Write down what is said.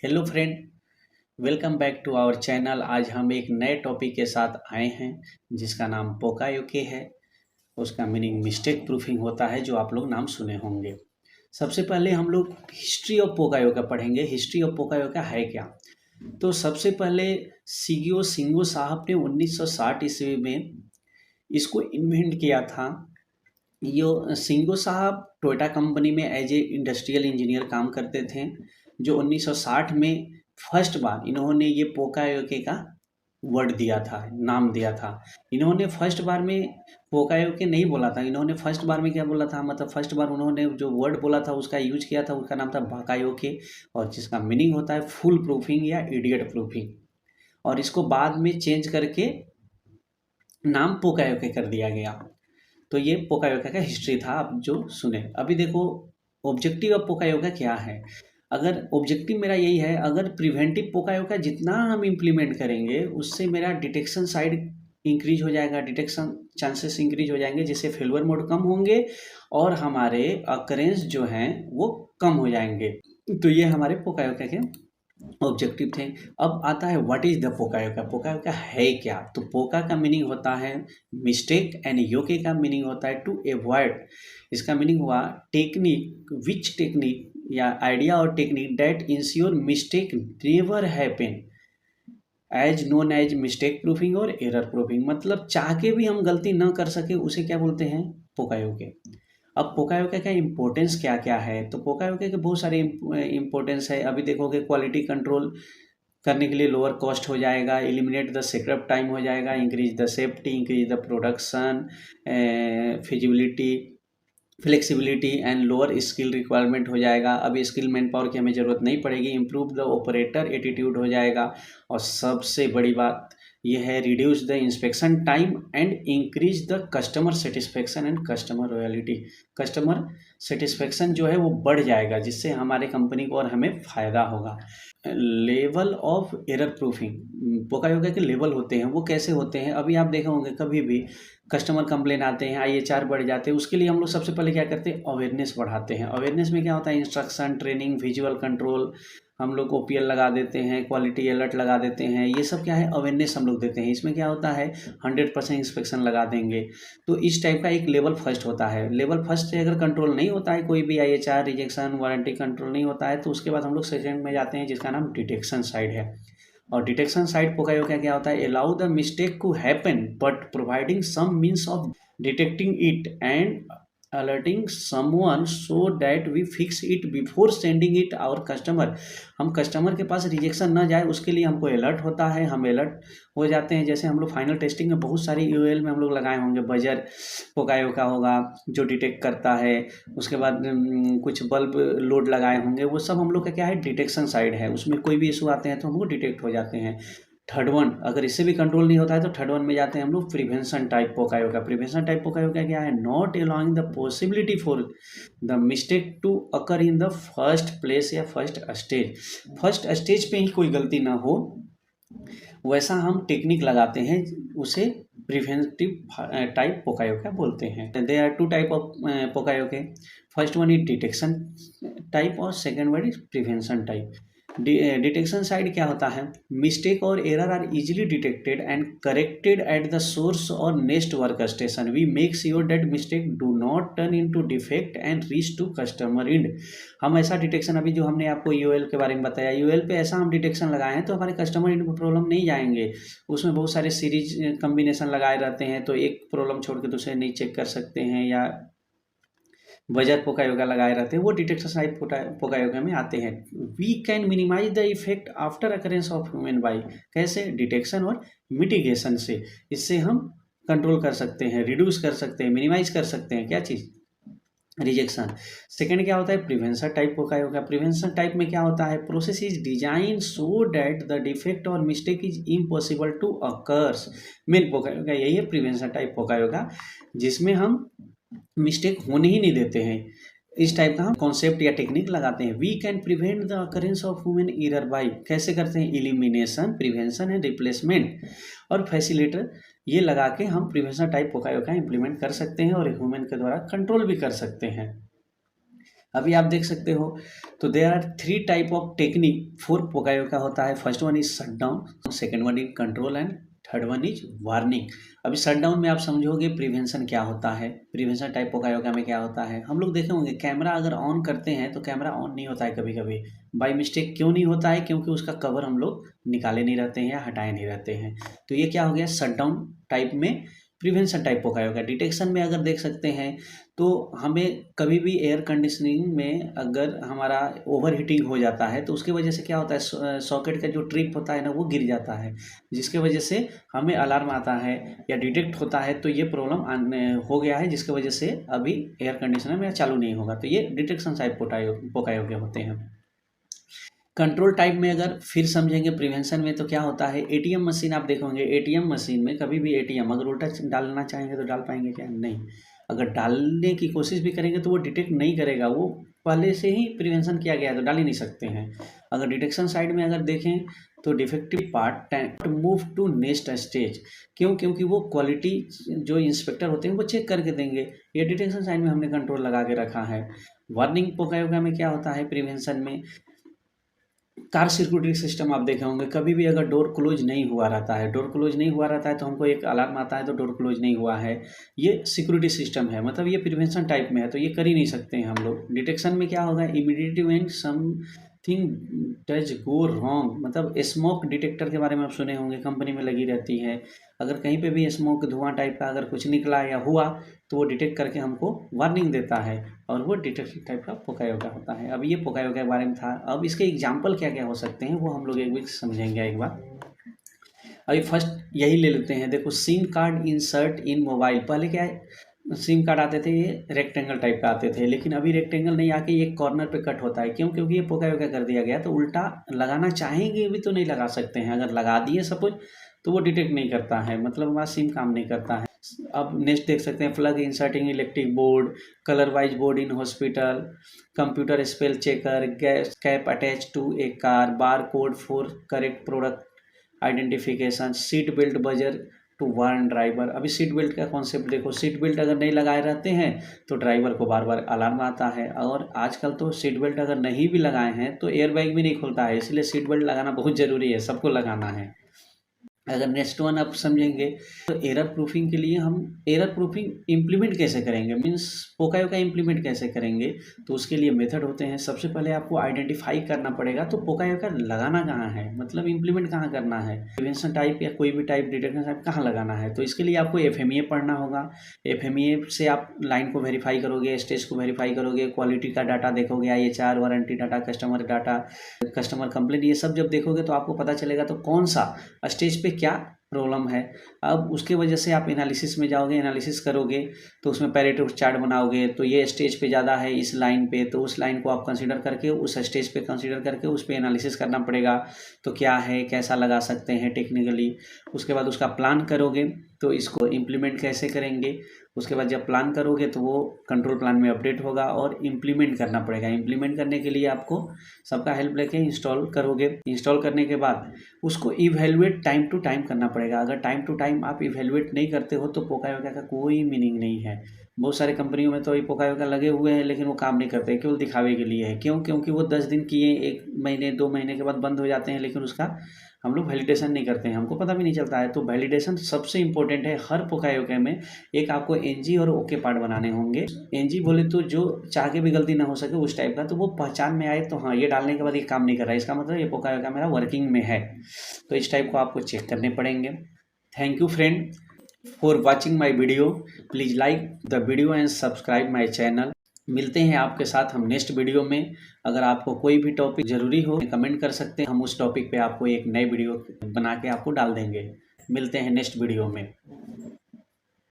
Hello friend, welcome back to our channel. आज हम एक नए टॉपिक के साथ आए हैं जिसका नाम पोकायोके है। उसका मीनिंग मिस्टेक प्रूफिंग होता है, जो आप लोग नाम सुने होंगे। सबसे पहले हम लोग हिस्ट्री ऑफ पोकायोका पढ़ेंगे। हिस्ट्री ऑफ पोकायोका है क्या? तो सबसे पहले शिगियो शिंगो साहब ने 1960 ईस्वी में इसको इन्वेंट किया था। यो शिंगो साहब टोयोटा कंपनी में एज ए इंडस्ट्रियल इंजीनियर काम करते थे। जो 1960 में फर्स्ट बार इन्होंने ये पोकायोके का वर्ड दिया था, नाम दिया था। इन्होंने फर्स्ट बार में पोकायोके नहीं बोला था। इन्होंने फर्स्ट बार में क्या बोला था, मतलब फर्स्ट बार उन्होंने जो वर्ड बोला था उसका यूज किया था, उसका नाम था बाकायोके, और जिसका मीनिंग होता है फुल प्रूफिंग या इडियट प्रूफिंग। और इसको बाद में चेंज करके नाम पोकायोके कर दिया गया। तो ये पोकायोका का हिस्ट्री था, आप जो सुने। अभी देखो ऑब्जेक्टिव ऑफ पोकायोका क्या है। अगर ऑब्जेक्टिव मेरा यही है, अगर प्रिवेंटिव पोकायोका जितना हम इम्प्लीमेंट करेंगे उससे मेरा डिटेक्शन साइड इंक्रीज हो जाएगा, डिटेक्शन चांसेस इंक्रीज हो जाएंगे, जिससे फेलवर मोड कम होंगे और हमारे अकरेंस जो हैं वो कम हो जाएंगे। तो ये हमारे पोकायोका के ऑब्जेक्टिव थे। अब आता है व्हाट इज द पोकायोका। पोकायोका है क्या? तो पोका का मीनिंग होता है मिस्टेक एंड योके का मीनिंग होता है टू एवॉइड। इसका मीनिंग हुआ टेक्निक, विच टेक्निक या आइडिया और technique that ensure mistake never happen, as known as mistake proofing और एरर प्रूफिंग। मतलब चाह के भी हम गलती ना कर सके उसे क्या बोलते हैं? पोकायोके। अब पोकायोके का इम्पोर्टेंस क्या क्या है? तो पोकायोके के बहुत सारे इम्पोर्टेंस है। अभी देखोगे क्वालिटी कंट्रोल करने के लिए लोअर कॉस्ट हो जाएगा, एलिमिनेट द सेटअप टाइम हो जाएगा, increase the safety, increase the production feasibility, flexibility and lower skill requirement हो जाएगा। अब स्किल मैन पावर की हमें ज़रूरत नहीं पड़ेगी, इम्प्रूव द ऑपरेटर एटीट्यूड हो जाएगा। और सबसे बड़ी बात यह है reduce the inspection time and increase the customer satisfaction and customer royalty. Customer satisfaction जो है वो बढ़ जाएगा, जिससे हमारे कंपनी को और हमें फ़ायदा होगा। लेवल ऑफ एरर प्रूफिंग, पोकायोका के लेवल होते हैं, वो कैसे होते हैं? अभी आप देखे होंगे कभी भी कस्टमर कंप्लेन आते हैं, IHR बढ़ जाते हैं, उसके लिए हम लोग सबसे पहले क्या करते हैं? अवेयरनेस बढ़ाते हैं। अवेयरनेस में क्या होता है? इंस्ट्रक्शन, ट्रेनिंग, विजुअल कंट्रोल, हम लोग OPL लगा देते हैं, क्वालिटी अलर्ट लगा देते हैं। ये सब क्या है? अवेयरनेस हम लोग देते हैं। इसमें क्या होता है? 100% इंस्पेक्शन लगा देंगे। तो इस टाइप का एक लेवल फर्स्ट होता है। लेवल फर्स्ट से अगर कंट्रोल नहीं होता है, कोई भी IHR रिजेक्शन वारंटी कंट्रोल नहीं होता है, तो उसके बाद हम लोग सेकेंड में जाते हैं जिसका नाम डिटेक्शन साइड है। और डिटेक्शन साइड पोकायोका क्या होता है? Allow the mistake to happen but providing some means of detecting it and alerting someone so that we fix it before sending it our customer. हम कस्टमर के पास रिजेक्शन ना जाए उसके लिए हमको अलर्ट होता है, हम अलर्ट हो जाते हैं। जैसे हम लोग फाइनल टेस्टिंग में बहुत सारी UL में हम लोग लगाए होंगे, बजर पोकायोका होगा जो डिटेक्ट करता है। उसके बाद कुछ बल्ब लोड लगाए होंगे, वो सब हम लोग का क्या है? डिटेक्शन साइड है। उसमें कोई भी इशू आते हैं तो हमको डिटेक्ट हो जाते हैं। थर्ड वन, अगर इससे भी कंट्रोल नहीं होता है तो थर्ड वन में जाते हैं हम लोग prevention type पोकायोका। Prevention type poka yoke क्या है? Not allowing the possibility for the mistake to occur in the first place या फर्स्ट स्टेज। फर्स्ट स्टेज पे ही कोई गलती ना हो, वैसा हम टेक्निक लगाते हैं, उसे प्रिवेंटिव टाइप पोकायोका बोलते हैं। They are two type of pokayoke. First one is detection type और second one is prevention type. Detection side क्या होता है? मिस्टेक और error are easily detected and corrected at the source और next work station. We make sure that mistake do not turn into defect and reach to customer end. हम ऐसा detection, अभी जो हमने आपको UL के बारे में बताया, UL पे ऐसा हम डिटेक्शन लगाए हैं तो हमारे कस्टमर इंड को प्रॉब्लम नहीं जाएंगे। उसमें बहुत सारे सीरीज कम्बिनेशन लगाए रहते हैं, तो एक प्रॉब्लम छोड़ के दूसरे नहीं चेक कर सकते हैं, या बजर पोकायोका लगाए रहते हैं, वो डिटेक्शन साइड पोकायोका में आते हैं। We can minimise the effect after occurrence of human by. कैसे? डिटेक्शन और मिटिगेशन से। इससे हम कंट्रोल कर सकते हैं, रिड्यूस कर सकते हैं, मिनिमाइज कर सकते हैं। क्या चीज़? रिजेक्शन। सेकेंड क्या होता है? Prevention type पोकायोका। प्रिवेंशन टाइप में क्या होता है? Process is design so that the defect और mistake is impossible to occurs. Main pokayoke यही है, प्रिवेंशन टाइप पोकायोका, जिसमें हम मिस्टेक होने ही नहीं देते हैं। इस टाइप का हम कॉन्सेप्ट या टेक्निक लगाते हैं। We can prevent the occurrence of human error by, कैसे करते हैं? एलिमिनेशन, प्रिवेंशन एंड रिप्लेसमेंट और फैसिलिटेटर, ये लगा के हम प्रिवेंशन टाइप पोकायोका इंप्लीमेंट कर सकते हैं और ह्यूमन के द्वारा कंट्रोल भी कर सकते हैं। अभी आप देख सकते हो, तो there are 3 type of technique for pokayoke होता है। First one is shut down, second one is control and third one is warning. अभी शट डाउन में आप समझोगे प्रिवेंशन क्या होता है, प्रिवेंशन टाइप पोकायोका में क्या होता है। हम लोग देखे होंगे कैमरा अगर ऑन करते हैं तो कैमरा ऑन नहीं होता है कभी कभी, बाई मिस्टेक। क्यों नहीं होता है? क्योंकि उसका कवर हम लोग निकाले नहीं रहते हैं या हटाए नहीं रहते हैं। तो ये क्या हो गया शट डाउन टाइप में, प्रिवेंशन टाइप पोकायोका। डिटेक्शन में अगर देख सकते हैं तो हमें कभी भी एयर कंडीशनिंग में अगर हमारा ओवर हीटिंग हो जाता है तो उसकी वजह से क्या होता है, सॉकेट का जो ट्रिप होता है ना वो गिर जाता है, जिसके वजह से हमें अलार्म आता है या डिटेक्ट होता है तो ये प्रॉब्लम हो गया है, जिसकी वजह से अभी एयर कंडीशनर मेरा चालू नहीं होगा। तो ये डिटेक्शन टाइप पोकायोके होते हैं। कंट्रोल टाइप में अगर फिर समझेंगे प्रिवेंशन में तो क्या होता है, एटीएम मशीन आप देखोगे, एटीएम मशीन में कभी भी एटीएम अगर उल्टा डालना चाहेंगे तो डाल पाएंगे क्या? नहीं। अगर डालने की कोशिश भी करेंगे तो वो डिटेक्ट नहीं करेगा, वो पहले से ही प्रिवेंशन किया गया है तो डाल ही नहीं सकते हैं। अगर डिटेक्शन साइड में अगर देखें तो defective part move to next stage. क्यों? क्योंकि वो क्वालिटी जो इंस्पेक्टर होते हैं वो चेक करके देंगे। ये डिटेक्शन साइड में हमने कंट्रोल लगा के रखा है। वार्निंग पोकायोका में क्या होता है प्रिवेंशन में, कार सिक्योरिटी सिस्टम आप देखे होंगे, कभी भी अगर डोर क्लोज नहीं हुआ रहता है, डोर क्लोज नहीं हुआ रहता है तो हमको एक अलार्म आता है तो डोर क्लोज नहीं हुआ है, ये सिक्योरिटी सिस्टम है, मतलब ये प्रिवेंशन टाइप में है तो ये कर ही नहीं सकते हैं हम लोग। डिटेक्शन में क्या होगा, immediately when something does go wrong, मतलब स्मोक डिटेक्टर के बारे में आप सुने होंगे, कंपनी में लगी रहती है। अगर कहीं पे भी स्मोक धुआं टाइप का अगर कुछ निकला या हुआ तो वो डिटेक्ट करके हमको वार्निंग देता है, और वो डिटेक्शन टाइप का पोकायोका होता है। अब ये पोकायोका के बारे में था। अब इसके एग्जाम्पल क्या क्या हो सकते हैं वो हम लोग एक बार समझेंगे एक बार। अभी फर्स्ट यही ले लेते हैं, देखो सिम कार्ड इंसर्ट इन मोबाइल। पहले क्या है, सिम कार्ड आते थे ये रेक्टेंगल टाइप का आते थे, लेकिन अभी रेक्टेंगल नहीं आके ये कॉर्नर पे कट होता है। क्यों? क्योंकि ये पोकायोका कर दिया गया, तो उल्टा लगाना चाहेंगे भी तो नहीं लगा सकते हैं। अगर लगा दिए सपोज तो वो डिटेक्ट नहीं करता है, मतलब हमारा सिम काम नहीं करता है। अब नेक्स्ट देख सकते हैं, plug inserting electric board, colour wise board in hospital, computer spell checker, gas cap attach to a car, bar code for correct product identification, seat belt buzzer to warn driver. अभी seat belt का concept देखो, seat belt अगर नहीं लगाए रहते हैं तो driver को बार बार अलार्म आता है, और आजकल तो सीट बेल्ट अगर नहीं भी लगाए हैं तो एयर बैग भी नहीं खुलता है, इसलिए सीट बेल्ट लगाना बहुत ज़रूरी है, सबको लगाना है। अगर नेक्स्ट वन आप समझेंगे तो एरर प्रूफिंग के लिए हम एरर प्रूफिंग इम्प्लीमेंट कैसे करेंगे, मीन्स पोकायोका इम्प्लीमेंट कैसे करेंगे, तो उसके लिए मेथड होते हैं। सबसे पहले आपको आइडेंटिफाई करना पड़ेगा तो पोकायोका लगाना कहाँ है, मतलब इम्प्लीमेंट कहाँ करना है, प्रिवेंशन टाइप या कोई भी टाइप डिटेक्शन टाइप कहाँ लगाना है। तो इसके लिए आपको FMEA पढ़ना होगा। FMEA से आप लाइन को वेरीफाई करोगे, स्टेज को वेरीफाई करोगे, क्वालिटी का डाटा देखोगे, IHR warranty data, customer data, customer complaint, ये सब जब देखोगे तो आपको पता चलेगा तो कौन सा स्टेज पे क्या प्रॉब्लम है। अब उसके वजह से आप एनालिसिस में जाओगे, एनालिसिस करोगे तो उसमें पैरेटो चार्ट बनाओगे, तो ये स्टेज पे ज़्यादा है इस लाइन पे, तो उस लाइन को आप कंसीडर करके उस स्टेज पे कंसीडर करके उस पे एनालिसिस करना पड़ेगा, तो क्या है, कैसा लगा सकते हैं टेक्निकली। उसके बाद उसका प्लान करोगे तो इसको इम्प्लीमेंट कैसे करेंगे। उसके बाद जब प्लान करोगे तो वो कंट्रोल प्लान में अपडेट होगा और इम्प्लीमेंट करना पड़ेगा। इम्प्लीमेंट करने के लिए आपको सबका हेल्प लेके इंस्टॉल करोगे। इंस्टॉल करने के बाद उसको इवैल्यूएट टाइम टू टाइम करना पड़ेगा। अगर टाइम टू टाइम आप इवैल्यूएट नहीं करते हो तो पोकायोका का कोई मीनिंग नहीं है। बहुत सारे कंपनियों में तो ये पोकायोका लगे हुए हैं लेकिन वो काम नहीं करते, केवल दिखावे के लिए है। क्यों? क्योंकि वो 10 दिन किए, 1 महीने 2 महीने के बाद बंद हो जाते हैं, लेकिन उसका हम लोग वैलिडेशन नहीं करते हैं, हमको पता भी नहीं चलता है। तो वैलिडेशन सबसे इंपॉर्टेंट है हर पोकायोका में। एक आपको NG और OK पार्ट बनाने होंगे। NG बोले तो जो चाह के भी गलती ना हो सके उस टाइप का, तो वो पहचान में आए तो हाँ ये डालने के बाद ये काम नहीं कर रहा है, इसका मतलब ये पोकायोका मेरा वर्किंग में है। तो इस टाइप को आपको चेक करने पड़ेंगे। Thank you friend for watching my video. Please like the video and subscribe my channel. मिलते हैं आपके साथ हम नेक्स्ट वीडियो में। अगर आपको कोई भी टॉपिक ज़रूरी हो कमेंट कर सकते हैं, हम उस टॉपिक पे आपको एक नई वीडियो बना के आपको डाल देंगे। मिलते हैं नेक्स्ट वीडियो में।